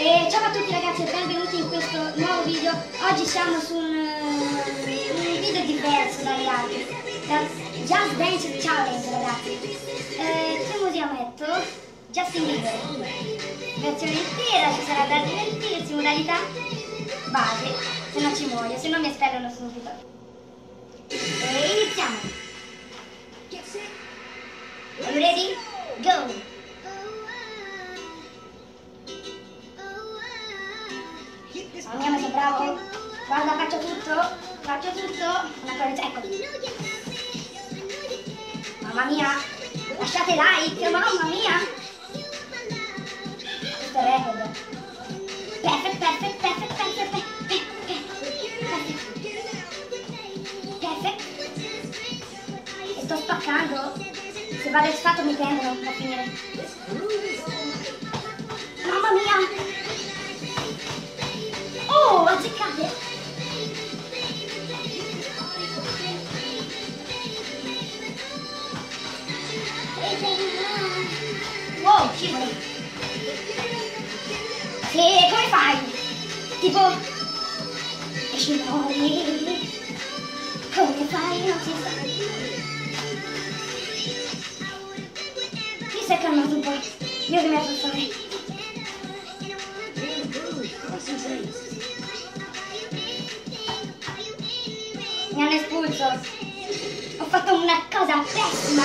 Ciao a tutti ragazzi e benvenuti in questo nuovo video. Oggi siamo su un video diverso dagli altri, dal Just Dance Challenge ragazzi. Che musica metto? Justin Bieber, versione intera, ci sarà da divertirsi, modalità base, se no ci muoio, se no mi espellono subito. E iniziamo. Are you ready? Go! Mamma mia, sono bravo. Guarda, faccio tutto. Una cosa, ecco. Mamma mia. Lasciate like, mamma mia. Questo è record. Perfect. E sto spaccando. Se vado in sfatto mi prendono a finire. Mamma mia. Oh, azzeccate! Wow, scivoli! E come fai? Tipo... E scivoli! Come fai? Non si sa. Mi sei calmato un po'. Io che mi ha fatto fare. Mi hanno espulso. Ho fatto una cosa pessima.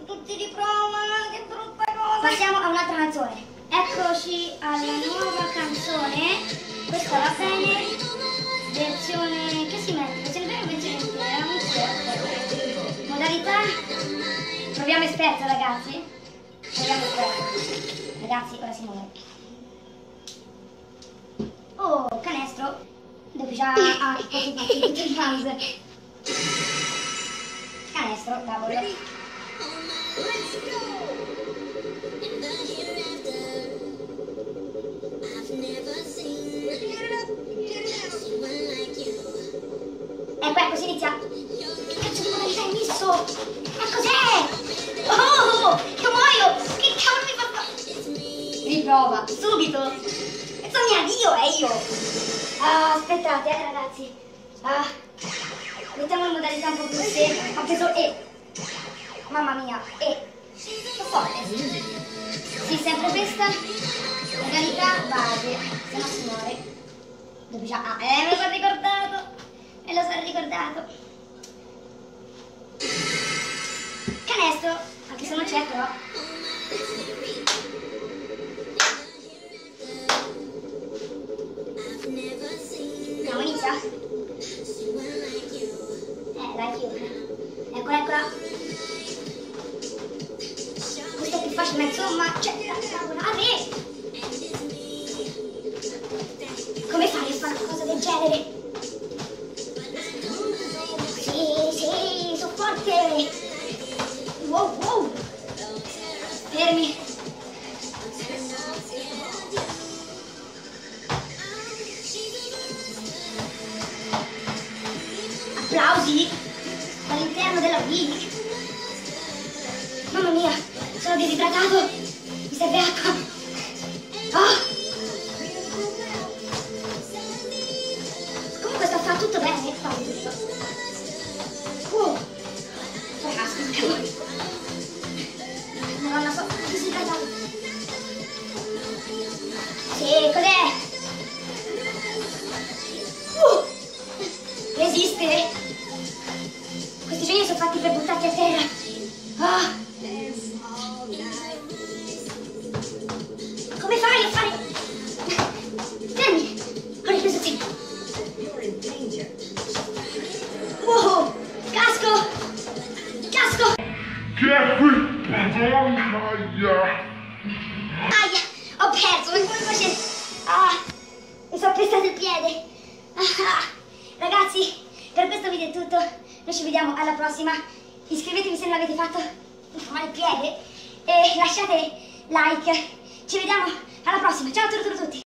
Tutti riprovano, che brutta cosa. Passiamo a un'altra canzone. Eccoci alla nuova canzone. Questa va bene. Versione... che si mette? Versione bene o versione intera? Non so. Modalità. Proviamo esperto ragazzi. Ragazzi, ora si muove. Oh, canestro. Dove già ha tutto il mouse. Canestro, cavolo. Ecco, si inizia. Che cazzo di modalità hai messo? Ma cos'è? Oh, io muoio! Che cavolo mi fa fare? Riprova, subito! Mia Dio, io! Aspettate ragazzi. Mettiamo in modalità un po' più semplice. Ho preso E. Mamma mia, E. Che forte. Sì, sempre questa. Modalità base. Se no si muore. Dove già... me lo sono ricordato. Canestro. Anche se non c'è però. Inizia? Like you. Eccola. Questo è più facile, ma insomma, cioè, da lavorare. Come fai a fare una cosa del genere? Sì, sono forte. Wow. Fermi. Applausi dall'interno della Wii. Mamma mia, sono disidratato. Mi serve acqua. Comunque sta fa tutto bene. Madonna, sono disidratato. Sì, cos'è? Resiste. Questi geni sono fatti per buttarti a terra. Come fai a fare? Fermi! Ho ripreso tempo. Wow! Casco! Aia! Ho perso! Come faccio? Mi sono pestato il piede. Ragazzi, per questo video è tutto. Noi ci vediamo alla prossima. Iscrivetevi se non l'avete fatto. Mi fa male il piede. E lasciate like. Ci vediamo alla prossima. Ciao a tutti.